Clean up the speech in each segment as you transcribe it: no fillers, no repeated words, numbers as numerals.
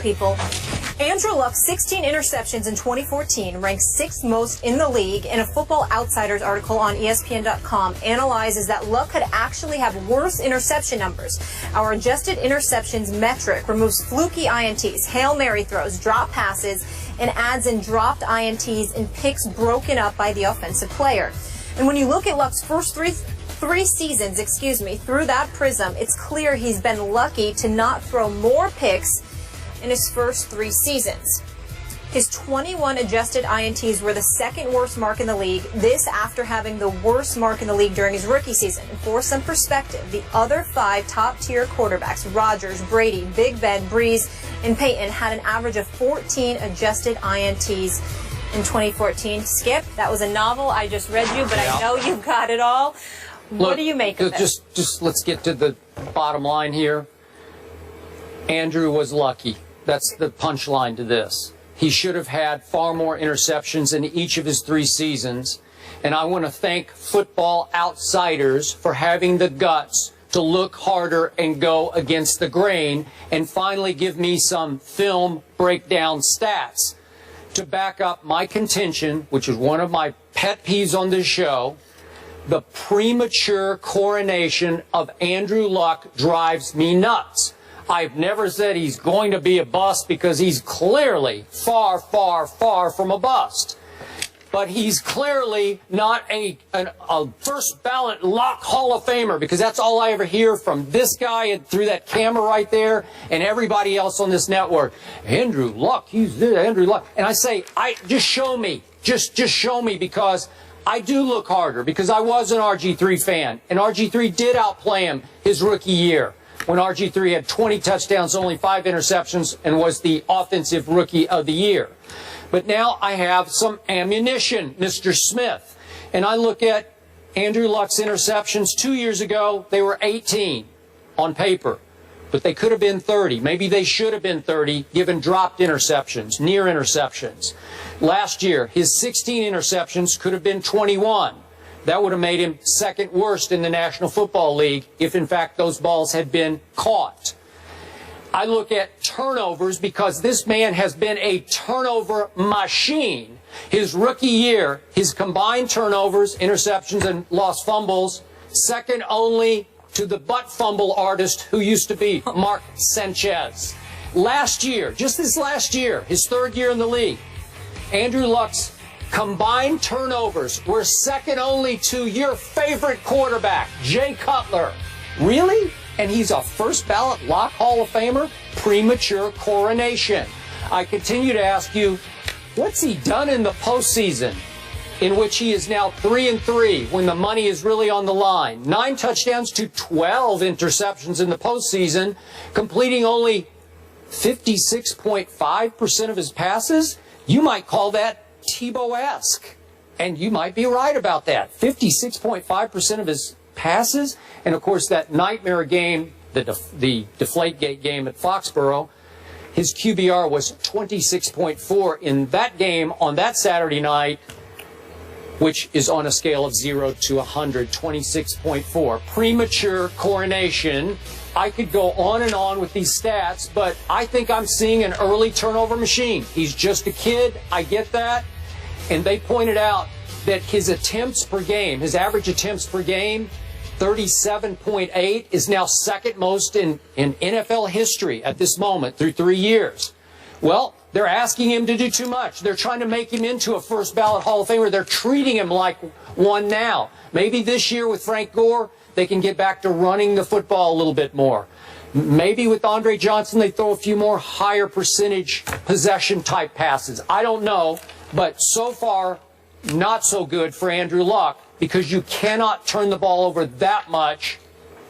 people. Andrew Luck's 16 interceptions in 2014 ranked 6th most in the league, and a Football Outsiders article on ESPN.com analyzes that Luck could actually have worse interception numbers. Our adjusted interceptions metric removes fluky INTs, Hail Mary throws, drop passes, and adds in dropped INTs and picks broken up by the offensive player. And when you look at Luck's first three seasons, through that prism, it's clear he's been lucky to not throw more picks in his first 3 seasons. His 21 adjusted INTs were the 2nd worst mark in the league, this after having the worst mark in the league during his rookie season. And for some perspective, the other 5 top-tier quarterbacks, Rodgers, Brady, Big Ben, Breeze, and Peyton, had an average of 14 adjusted INTs in 2014. Skip, that was a novel I just read you, but I know you got it all. What do you make of it? Just let's get to the bottom line here. Andrew was lucky. That's the punchline to this. He should have had far more interceptions in each of his 3 seasons. And I want to thank Football Outsiders for having the guts to look harder and go against the grain and finally give me some film breakdown stats to back up my contention, which is one of my pet peeves on this show. The premature coronation of Andrew Luck drives me nuts. I've never said he's going to be a bust because he's clearly far, far, far from a bust. But he's clearly not a first ballot Luck Hall of Famer, because that's all I ever hear from this guy and through that camera right there and everybody else on this network. Andrew Luck, he's this, Andrew Luck. And I say, just show me. Just show me, because I do look harder, because I was an RG3 fan, and RG3 did outplay him his rookie year, when RG3 had 20 touchdowns, only 5 interceptions, and was the offensive rookie of the year. But now I have some ammunition, Mr. Smith. And I look at Andrew Luck's interceptions 2 years ago. They were 18 on paper, but they could have been 30. Maybe they should have been 30, given dropped interceptions, near interceptions. Last year, his 16 interceptions could have been 21. That would have made him 2nd worst in the National Football League if, in fact, those balls had been caught. I look at turnovers, because this man has been a turnover machine. His rookie year, his combined turnovers, interceptions, and lost fumbles, 2nd only to the butt fumble artist who used to be Mark Sanchez. Last year, just this last year, his 3rd year in the league, Andrew Luck's combined turnovers were 2nd only to your favorite quarterback, Jay Cutler. Really? And he's a first ballot Luck Hall of Famer? Premature coronation. I continue to ask you, what's he done in the postseason, in which he is now 3-3 when the money is really on the line? 9 touchdowns to 12 interceptions in the postseason, completing only 56.5% of his passes? You might call that Tebow-esque, and you might be right about that. 56.5% of his passes, and of course that nightmare game, the Deflategate game at Foxborough, his QBR was 26.4 in that game on that Saturday night, which is on a scale of 0 to 100, 26.4. Premature coronation. I could go on and on with these stats, but I think I'm seeing an early turnover machine. He's just a kid. I get that. And they pointed out that his attempts per game, his average attempts per game, 37.8, is now 2nd most in NFL history at this moment through 3 years. Well, they're asking him to do too much. They're trying to make him into a first ballot Hall of Famer. They're treating him like one now. Maybe this year with Frank Gore, they can get back to running the football a little bit more. Maybe with Andre Johnson, they throw a few more higher percentage possession type passes. I don't know, but so far, not so good for Andrew Luck, because you cannot turn the ball over that much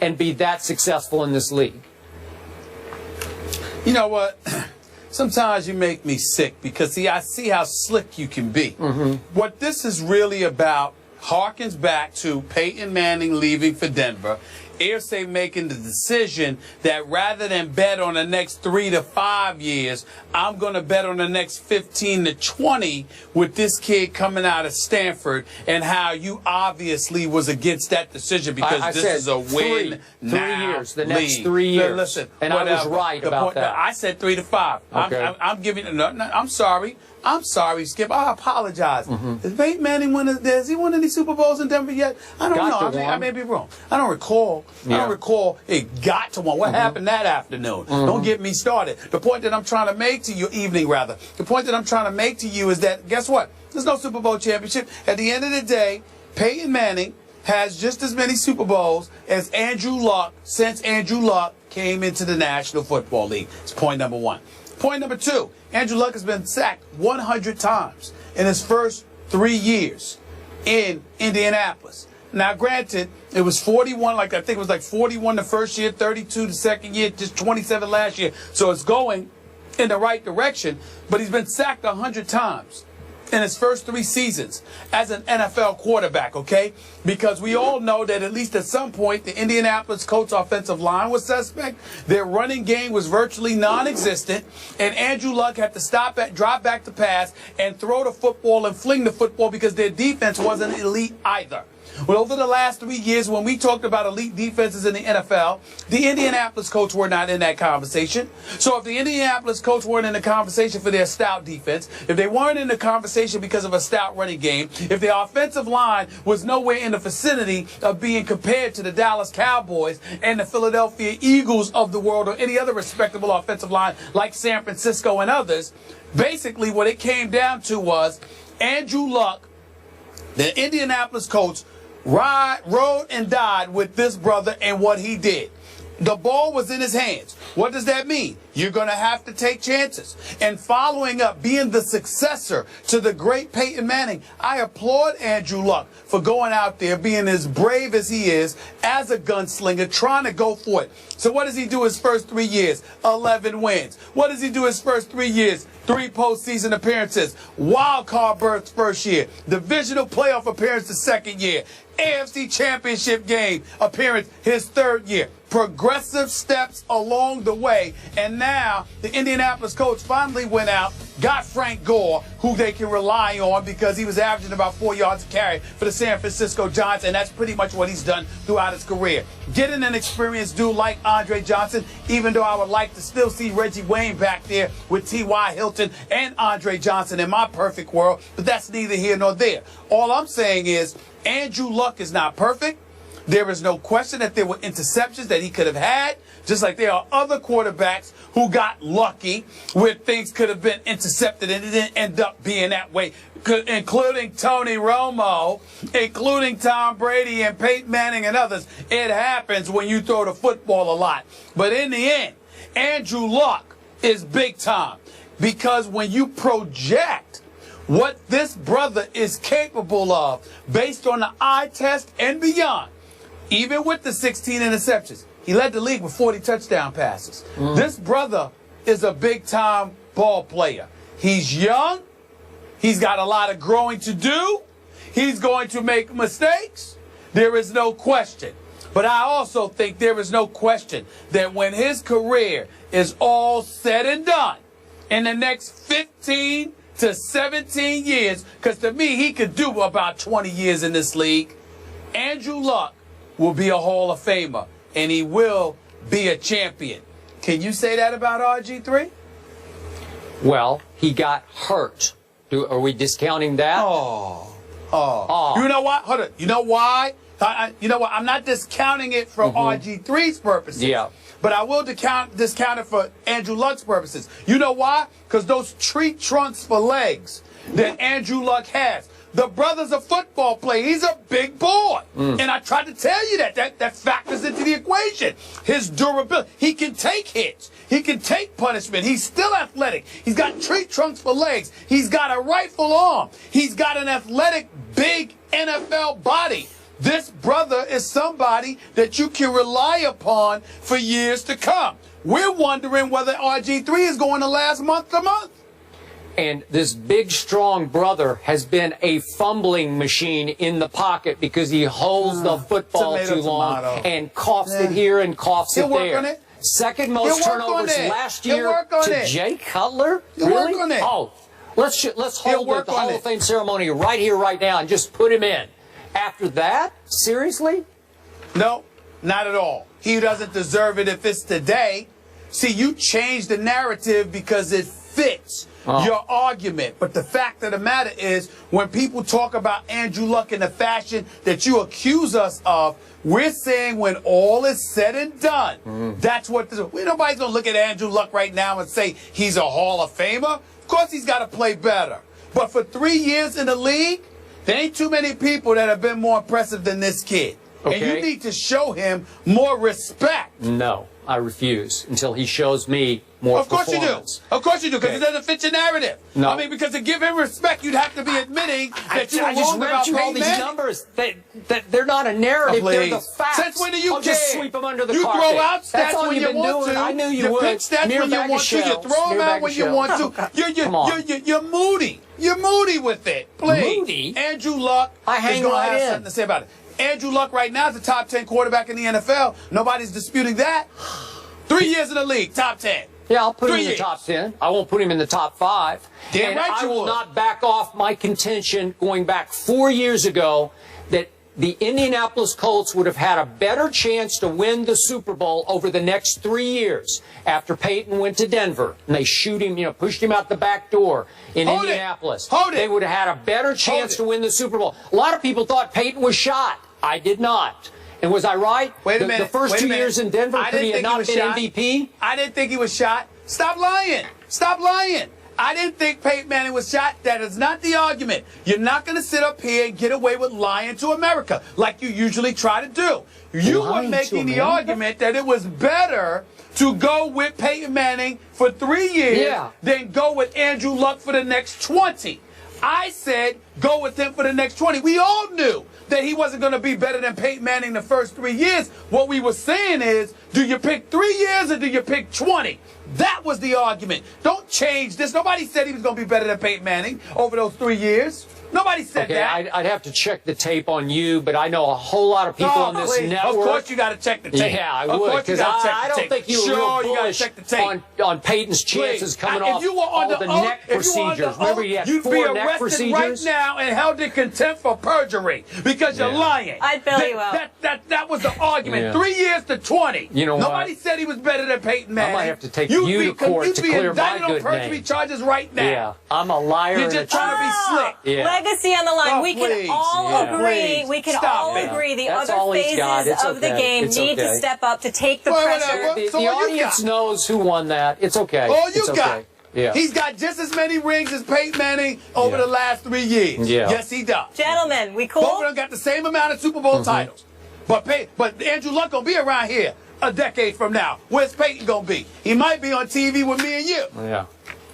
and be that successful in this league. You know what? Sometimes you make me sick, because, see, I see how slick you can be. What this is really about harkens back to Peyton Manning leaving for Denver. Irsay making the decision that rather than bet on the next 3 to 5 years, I'm going to bet on the next 15 to 20 with this kid coming out of Stanford, and how you obviously was against that decision because this is a win three years, the next 3 years. Listen, and I was right about that. I said 3 to 5. Okay. I'm giving. No, I'm sorry. I'm sorry, Skip. I apologize. Has Peyton Manning has he won any Super Bowls in Denver yet? I don't know. I may be wrong. I don't recall. I don't recall it got to one. What happened that afternoon? Don't get me started. The point that I'm trying to make to you, the point that I'm trying to make to you is that, guess what? There's no Super Bowl championship. At the end of the day, Peyton Manning has just as many Super Bowls as Andrew Luck since Andrew Luck came into the National Football League. It's point number one. Point number two, Andrew Luck has been sacked 100 times in his first 3 years in Indianapolis. Now, granted, it was 41, I think it was 41 the first year, 32 the second year, just 27 last year. So it's going in the right direction, but he's been sacked 100 times in his first 3 seasons as an NFL quarterback, okay? Because we all know that at least at some point, the Indianapolis Colts offensive line was suspect. Their running game was virtually non-existent. And Andrew Luck had to drop back to pass and throw the football and fling the football because their defense wasn't elite either. Well, over the last 3 years, when we talked about elite defenses in the NFL, the Indianapolis Colts were not in that conversation. So if the Indianapolis Colts weren't in the conversation for their stout defense, if they weren't in the conversation because of a stout running game, if their offensive line was nowhere in the vicinity of being compared to the Dallas Cowboys and the Philadelphia Eagles of the world or any other respectable offensive line like San Francisco and others, basically what it came down to was Andrew Luck, the Indianapolis Colts, rode and died with this brother and what he did. The ball was in his hands. What does that mean? You're going to have to take chances. And following up, being the successor to the great Peyton Manning, I applaud Andrew Luck for going out there, being as brave as he is, as a gunslinger, trying to go for it. So what does he do his first 3 years? 11 wins. What does he do his first 3 years? 3 postseason appearances. Wild card berth first year. Divisional playoff appearance the second year. AFC Championship game appearance his third year. Progressive steps along the way. And now the Indianapolis Colts finally went out, got Frank Gore, who they can rely on because he was averaging about 4 yards a carry for the San Francisco Giants, and that's pretty much what he's done throughout his career. Getting an experienced dude like Andre Johnson, even though I would like to still see Reggie Wayne back there with T.Y. Hilton and Andre Johnson in my perfect world, but that's neither here nor there. All I'm saying is Andrew Luck is not perfect. There is no question that there were interceptions that he could have had, just like there are other quarterbacks who got lucky where things could have been intercepted and it didn't end up being that way, including Tony Romo, including Tom Brady and Peyton Manning and others. It happens when you throw the football a lot. But in the end, Andrew Luck is big time because when you project what this brother is capable of based on the eye test and beyond, even with the 16 interceptions, he led the league with 40 touchdown passes. This brother is a big-time ball player. He's young. He's got a lot of growing to do. He's going to make mistakes. There is no question. But I also think there is no question that when his career is all said and done, in the next 15 to 17 years, because to me, he could do about 20 years in this league, Andrew Luck will be a Hall of Famer, and he will be a champion. Can you say that about RG3? Well, he got hurt. Are we discounting that? You know what? Hold on. You know why? You know what? I'm not discounting it for RG3's purposes. Yeah. But I will discount it for Andrew Luck's purposes. You know why? Because those tree trunks for legs that Andrew Luck has. The brother's a football player. He's a big boy. And I tried to tell you that factors into the equation. His durability. He can take hits. He can take punishment. He's still athletic. He's got tree trunks for legs. He's got a rifle arm. He's got an athletic, big NFL body. This brother is somebody that you can rely upon for years to come. We're wondering whether RG3 is going to last month to month. And this big, strong brother has been a fumbling machine in the pocket because he holds the football too long and coughs it here and coughs it there. Work on it. Second most turnovers last year to Jay Cutler. He'll Really? work on it. Oh, let's hold the Hall of Fame ceremony right here, right now, and just put him in. After that, seriously? No, not at all. He doesn't deserve it if it's today. See, you changed the narrative because it fits your argument. But the fact of the matter is, when people talk about Andrew Luck in the fashion that you accuse us of, we're saying when all is said and done, that's what nobody's going to look at Andrew Luck right now and say he's a Hall of Famer. Of course he's got to play better. But for 3 years in the league, there ain't too many people that have been more impressive than this kid. Okay. And you need to show him more respect. No, I refuse until he shows me more performance. Of course you do. Of course you do, because it doesn't fit your narrative. No. I mean, because to give him respect, you'd have to be admitting that you were wrong about Peyton all these Manning. numbers. They're not a narrative. They're the facts. Since when do you care? Just sweep them under the you carpet. Throw out That's stats all when you've you been want doing. to. I knew you would. Pick stats when you want to. You throw them out when you want to. You're moody. You're moody with it. Please. Moody? Andrew Luck is going to have something to say about it. Andrew Luck right now is the top 10 quarterback in the NFL. Nobody's disputing that. 3 years in the league, top 10. Yeah, I'll put him in the top 10. I won't put him in the top 5. Damn right I you will would. not back off my contention going back 4 years ago that the Indianapolis Colts would have had a better chance to win the Super Bowl over the next 3 years after Peyton went to Denver and they shoot him, pushed him out the back door in Indianapolis. They would have had a better chance to win the Super Bowl. A lot of people thought Peyton was shot. I did not. And was I right? Wait a minute. The first 2 years in Denver, could he have not been MVP? I didn't think he was shot. Stop lying. Stop lying. I didn't think Peyton Manning was shot. That is not the argument. You're not going to sit up here and get away with lying to America like you usually try to do. You were making the argument that it was better to go with Peyton Manning for 3 years than go with Andrew Luck for the next 20. I said go with him for the next 20. We all knew that he wasn't going to be better than Peyton Manning the first 3 years. What we were saying is, do you pick 3 years or do you pick 20? That was the argument. Don't change this. Nobody said he was going to be better than Peyton Manning over those 3 years. Nobody said that. I'd have to check the tape on you, but I know a whole lot of people on this network. Of course you got to check the tape. Yeah, I would, because I don't think you were real bullish on Peyton's chances coming off all the neck procedures. Remember, he had 4 neck procedures? You'd be arrested right now and held in contempt for perjury because you're lying. I'd bail you out. That was the argument. 3 years to 20. You know what? Nobody said he was better than Peyton Manning. I might have to take you to court to clear my good name. You'd be indicted on perjury charges right now. Yeah, I'm a liar. You're just trying to be slick. Yeah. Legacy on the line. We can all agree. We can all agree. The other phases of the game need to step up to take the pressure. The audience knows who won that. It's okay. All you got. Yeah. He's got just as many rings as Peyton Manning over the last 3 years. Yeah. Yes, he does. Gentlemen, we cool? Both of them got the same amount of Super Bowl titles. But Andrew Luck going to be around here a decade from now. Where's Peyton going to be? He might be on TV with me and you. Yeah.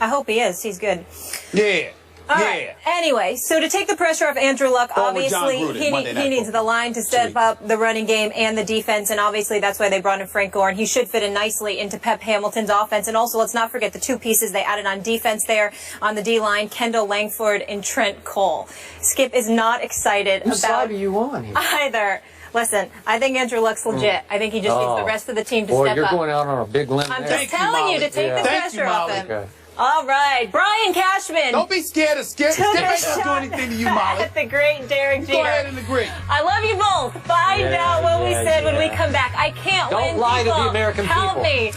I hope he is. He's good. Yeah. All right. Anyway, so to take the pressure off Andrew Luck, obviously he needs the line to step up the running game and the defense, and obviously that's why they brought in Frank Gore, and he should fit in nicely into Pep Hamilton's offense. And also, let's not forget the 2 pieces they added on defense there on the D-line, Kendall Langford and Trent Cole. Skip is not excited Whose side are you on here? Either. Listen, I think Andrew Luck's legit. I think he just needs the rest of the team to step up. You're going out on a big limb I'm there. just telling you to take the pressure off him. Okay. All right, Brian Cashman. Don't be scared of Skip. Skip ain't gonna do anything to you, Molly. The great Derek Jeter. Go ahead and agree. I love you both. Find out what we said when we come back. I can't win. Don't lie to the American people. Help me.